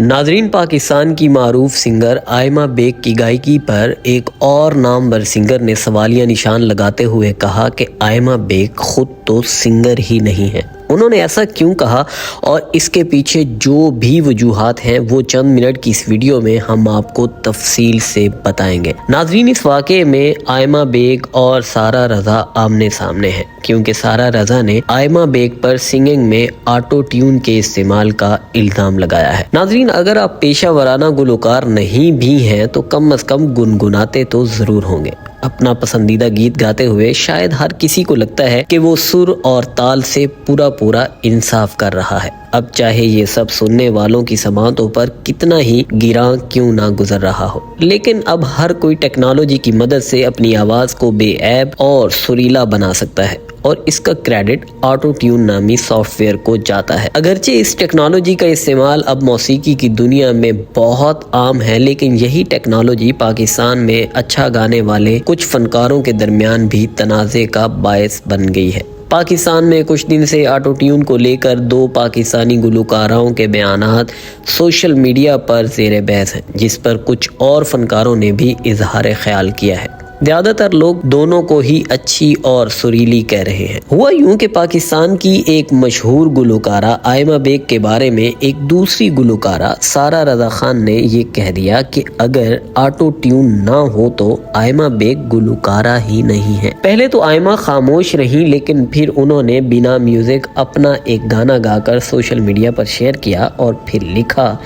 नाजरीन, पाकिस्तान की मारूफ singer Aima bag की गायकी पर एक और नामवर सिंगर ने सवालिया निशान लगाते हुए कहा कि आयमा बेग खुद तो सिंगर ही नहीं है। उन्होंने ऐसा क्यों कहा और इसके पीछे जो भी वजूहात हैं वो चंद मिनट की इस वीडियो में हम आपको तफसील से बताएंगे। नाजरीन, इस वाक़े में आयमा बेग और सारा रज़ा आमने सामने हैं, क्योंकि सारा रज़ा ने आयमा बेग पर सिंगिंग में ऑटो ट्यून के इस्तेमाल का इल्ज़ाम लगाया है। नाजरीन, अगर आप पेशा वराना गुलकार नहीं भी हैं तो कम अज़ कम गुनगुनाते तो ज़रूर होंगे। अपना पसंदीदा गीत गाते हुए शायद हर किसी को लगता है कि वो सुर और ताल से पूरा इंसाफ कर रहा है, अब चाहे ये सब सुनने वालों की समातों पर कितना ही गिरा क्यों ना गुजर रहा हो। लेकिन अब हर कोई टेक्नोलॉजी की मदद से अपनी आवाज़ को बेऐब और सुरीला बना सकता है और इसका क्रेडिट ऑटो ट्यून नामी सॉफ्टवेयर को जाता है। अगरचे इस टेक्नोलॉजी का इस्तेमाल अब मौसीकी की दुनिया में बहुत आम है, लेकिन यही टेक्नोलॉजी पाकिस्तान में अच्छा गाने वाले कुछ फनकारों के दरमियान भी तनाज़े का बायस बन गई है। पाकिस्तान में कुछ दिन से ऑटो ट्यून को लेकर दो पाकिस्तानी गुलकारों के बयानात सोशल मीडिया पर ज़ेर बहस हैं, जिस पर कुछ और फनकारों ने भी इजहार ख्याल किया है। ज़्यादातर लोग दोनों को ही अच्छी और सुरीली कह रहे हैं। हुआ यूं कि पाकिस्तान की एक मशहूर गुलकारा आयमा बेग के बारे में एक दूसरी गुलकारा सारा रज़ा खान ने ये कह दिया कि अगर ऑटो ट्यून ना हो तो आयमा बेग गुलकारा ही नहीं है। पहले तो आयमा खामोश रही, लेकिन फिर उन्होंने बिना म्यूजिक अपना एक गाना गाकर सोशल मीडिया पर शेयर किया और फिर लिखा,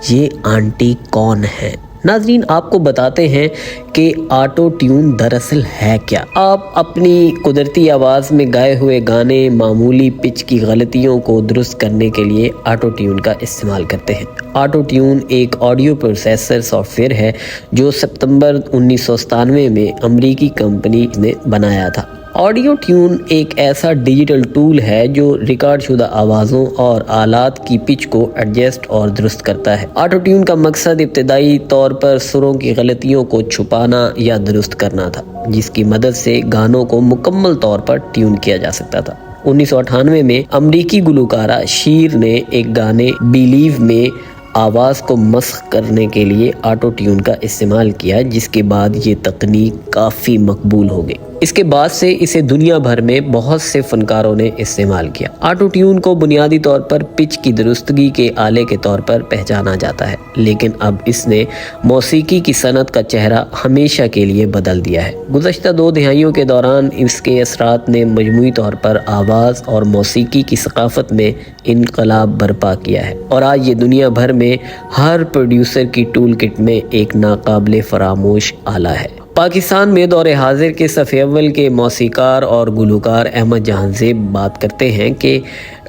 ये आंटी कौन है। नाजरीन, आपको बताते हैं कि ऑटो ट्यून दरअसल है क्या। आप अपनी कुदरती आवाज़ में गाए हुए गाने मामूली पिच की गलतियों को दुरुस्त करने के लिए ऑटो ट्यून का इस्तेमाल करते हैं। ऑटो ट्यून एक ऑडियो प्रोसेसर सॉफ्टवेयर है जो सितंबर 1997 में अमेरिकी कंपनी ने बनाया था। ऑडियो ट्यून एक ऐसा डिजिटल टूल है जो रिकॉर्ड शुदा आवाज़ों और आलात की पिच को एडजस्ट और दुरुस्त करता है। ऑटो ट्यून का मकसद इब्तदाई तौर पर सुरों की गलतियों को छुपाना या दुरुस्त करना था, जिसकी मदद से गानों को मुकम्मल तौर पर ट्यून किया जा सकता था। 1998 में अमरीकी गुलकारा शीर ने एक गाने बिलीव में आवाज़ को मस्ख करने के लिए ऑटो ट्यून का इस्तेमाल किया, जिसके बाद ये तकनीक काफ़ी मकबूल हो गई। इसके बाद से इसे दुनिया भर में बहुत से फनकारों ने इस्तेमाल किया। ऑटो ट्यून को बुनियादी तौर पर पिच की दुरुस्तगी के आले के तौर पर पहचाना जाता है, लेकिन अब इसने मौसीकी की सनत का चेहरा हमेशा के लिए बदल दिया है। गुज़श्ता 2 दहाइयों के दौरान इसके असरात ने मजमूई तौर पर आवाज़ और मौसीकी की सकाफत में इनकलाब बर्पा किया है और आज ये दुनिया भर में हर प्रोड्यूसर की टूल किट में एक नाकाबिले फरामोश आला है। पाकिस्तान में दौरे हाजिर के सफ़े अव्वल के मौसीकार और गुलकार अहमद जहांज़ेब बात करते हैं कि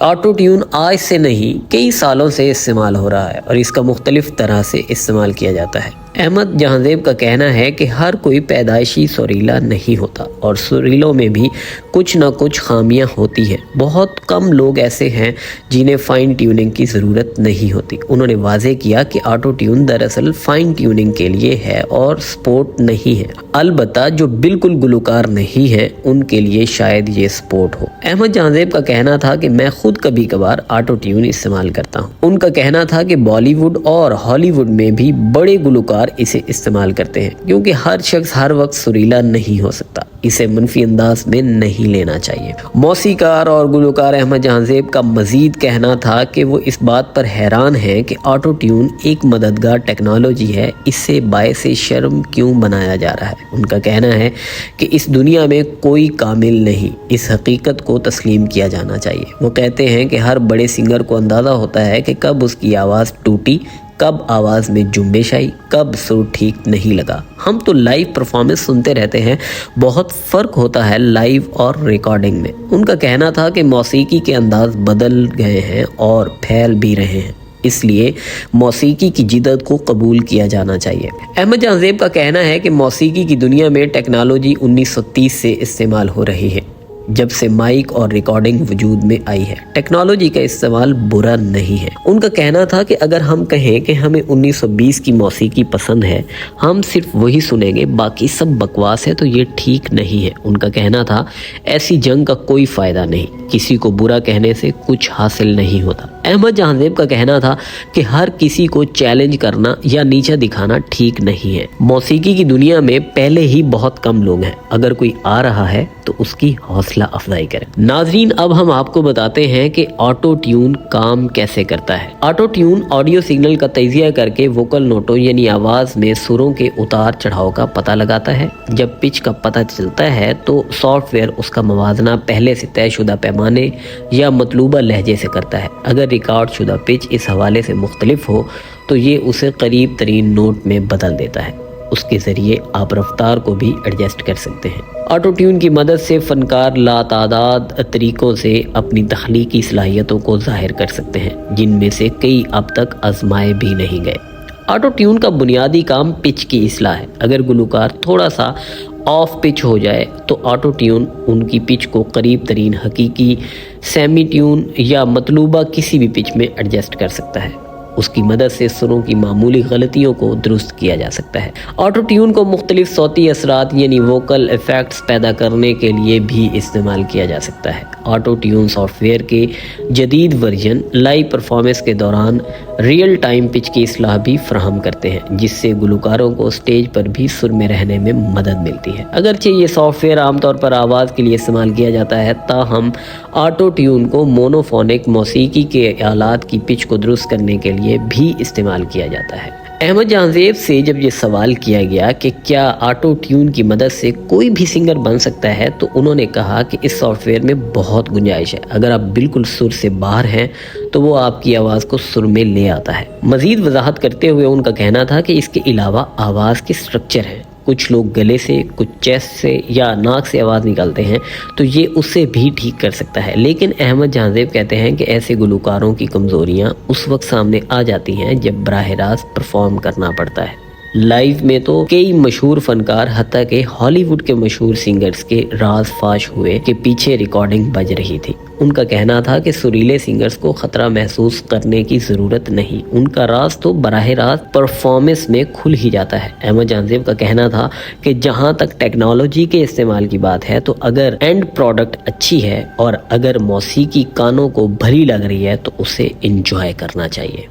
ऑटो ट्यून आज से नहीं कई सालों से इस्तेमाल हो रहा है और इसका मुख्तलिफ तरह से इस्तेमाल किया जाता है। अहमद जहांज़ेब का कहना है कि हर कोई पैदाइशी सुरीला नहीं होता और सुरीलों में भी कुछ ना कुछ खामियां होती हैं। बहुत कम लोग ऐसे हैं जिन्हें फ़ाइन ट्यूनिंग की ज़रूरत नहीं होती। उन्होंने वाज़े किया कि ऑटो ट्यून दरअसल फ़ाइन ट्यूनिंग के लिए है और स्पोर्ट नहीं है। अलबत्ता जो बिल्कुल गुलकार नहीं है उनके लिए शायद ये स्पोर्ट हो। अहमद जहांज़ेब का कहना था कि मैं खुद कभी कभार ऑटो ट्यून इस्तेमाल करता हूँ। उनका कहना था कि बॉलीवुड और हॉलीवुड में भी बड़े गुलकार इसे इस्तेमाल करते हैं, क्योंकि हर शख्स हर वक्त सुरीला नहीं हो सकता। इसे मनफी अंदाज में नहीं लेना चाहिए। मौसीकार और गुलकार अहमद जहांज़ेब का मजीद कहना था कि वो इस बात पर हैरान है कि ऑटो ट्यून एक मददगार टेक्नोलॉजी है, इससे बायसे शर्म क्यों बनाया जा रहा है। उनका कहना है कि इस दुनिया में कोई कामिल नहीं, इस हकीकत को तस्लीम किया जाना चाहिए। वो कहते हैं कि हर बड़े सिंगर को अंदाज़ा होता है कि कब उसकी आवाज़ टूटी, कब आवाज़ में जुम्बिश आई, कब सुर ठीक नहीं लगा। हम तो लाइव परफॉर्मेंस सुनते रहते हैं, बहुत फ़र्क होता है लाइव और रिकॉर्डिंग में। उनका कहना था कि मौसीकी के अंदाज बदल गए हैं और फैल भी रहे हैं, इसलिए मौसीकी की जिद्दत को कबूल किया जाना चाहिए। अहमद जहांज़ेब का कहना है कि मौसीकी की दुनिया में टेक्नोलॉजी 1930 से इस्तेमाल हो रही है, जब से माइक और रिकॉर्डिंग वजूद में आई है। टेक्नोलॉजी का इस्तेमाल बुरा नहीं है। उनका कहना था कि अगर हम कहें कि हमें 1920 की मौसीकी पसंद है, हम सिर्फ वही सुनेंगे, बाकी सब बकवास है, तो ये ठीक नहीं है। उनका कहना था ऐसी जंग का कोई फ़ायदा नहीं, किसी को बुरा कहने से कुछ हासिल नहीं होता। अहमद जहांजेब का कहना था कि हर किसी को चैलेंज करना या नीचा दिखाना ठीक नहीं है। मौसीकी की दुनिया में पहले ही बहुत कम लोग हैं, अगर कोई आ रहा है तो उसकी हौसला अफजाई करें। नाजरीन, अब हम आपको बताते हैं कि ऑटो ट्यून काम कैसे करता है। ऑटो ट्यून ऑडियो सिग्नल का तजिया करके वोकल नोटों यानी आवाज में सुरों के उतार चढ़ाव का पता लगाता है। जब पिच का पता चलता है तो सॉफ्टवेयर उसका मवाजना पहले से तयशुदा पैमाने या मतलूबा लहजे से करता है। अगर रिकॉर्ड शुदा पिच इस हवाले से मुख्तलिफ हो तो ये उसे करीब तरीन नोट में बदल देता है। उसके ज़रिए आप रफ्तार को भी एडजस्ट कर सकते हैं। ऑटो ट्यून की मदद से फ़नकार लातादाद तरीक़ों से अपनी तख्लीकी सलाहियतों को ज़ाहिर कर सकते हैं, जिनमें से कई अब तक आजमाए भी नहीं गए। ऑटो ट्यून का बुनियादी काम पिच की इस्लाह है। अगर गुलकार थोड़ा सा ऑफ पिच हो जाए तो ऑटो ट्यून उनकी पिच को करीब तरीन हकीकी सेमी ट्यून या मतलूबा किसी भी पिच में एडजस्ट कर सकता है। उसकी मदद से सुरों की मामूली गलतियों को दुरुस्त किया जा सकता है। ऑटो ट्यून को मुख्तलिफ सौती असरात यानी वोकल इफेक्ट्स पैदा करने के लिए भी इस्तेमाल किया जा सकता है। ऑटो ट्यून सॉफ्टवेयर के जदीद वर्जन लाइव परफॉर्मेंस के दौरान रियल टाइम पिच की इस्लाह भी फराहम करते हैं, जिससे गुलकारों को स्टेज पर भी सुर में रहने में मदद मिलती है। अगरचे ये सॉफ्टवेयर आमतौर पर आवाज़ के लिए इस्तेमाल किया जाता है, ताहम ऑटो ट्यून को मोनोफोनिक मौसीकी के आलात की पिच को दुरुस्त करने के लिए भी इस्तेमाल किया जाता है। अहमद जहांजेब से जब ये सवाल किया गया कि क्या ऑटो ट्यून की मदद से कोई भी सिंगर बन सकता है, तो उन्होंने कहा कि इस सॉफ्टवेयर में बहुत गुंजाइश है। अगर आप बिल्कुल सुर से बाहर हैं तो वो आपकी आवाज़ को सुर में ले आता है। मज़ीद वजाहत करते हुए उनका कहना था कि इसके अलावा आवाज़ के स्ट्रक्चर हैं। कुछ लोग गले से, कुछ चेस्ट से या नाक से आवाज़ निकालते हैं, तो ये उससे भी ठीक कर सकता है। लेकिन अहमद जहांजेब कहते हैं कि ऐसे गुलकारों की कमज़ोरियाँ उस वक्त सामने आ जाती हैं जब बराह रास्त परफॉर्म करना पड़ता है। लाइव में तो कई मशहूर फनकार हत्ता के हॉलीवुड के मशहूर सिंगर्स के राज फाश हुए कि पीछे रिकॉर्डिंग बज रही थी। उनका कहना था कि सुरीले सिंगर्स को खतरा महसूस करने की ज़रूरत नहीं, उनका राज तो बराह रास्त परफॉर्मेंस में खुल ही जाता है। अहमद जहांजेब का कहना था कि जहां तक टेक्नोलॉजी के इस्तेमाल की बात है, तो अगर एंड प्रोडक्ट अच्छी है और अगर मौसीकी कानों को भली लग रही है तो उसे इंजॉय करना चाहिए।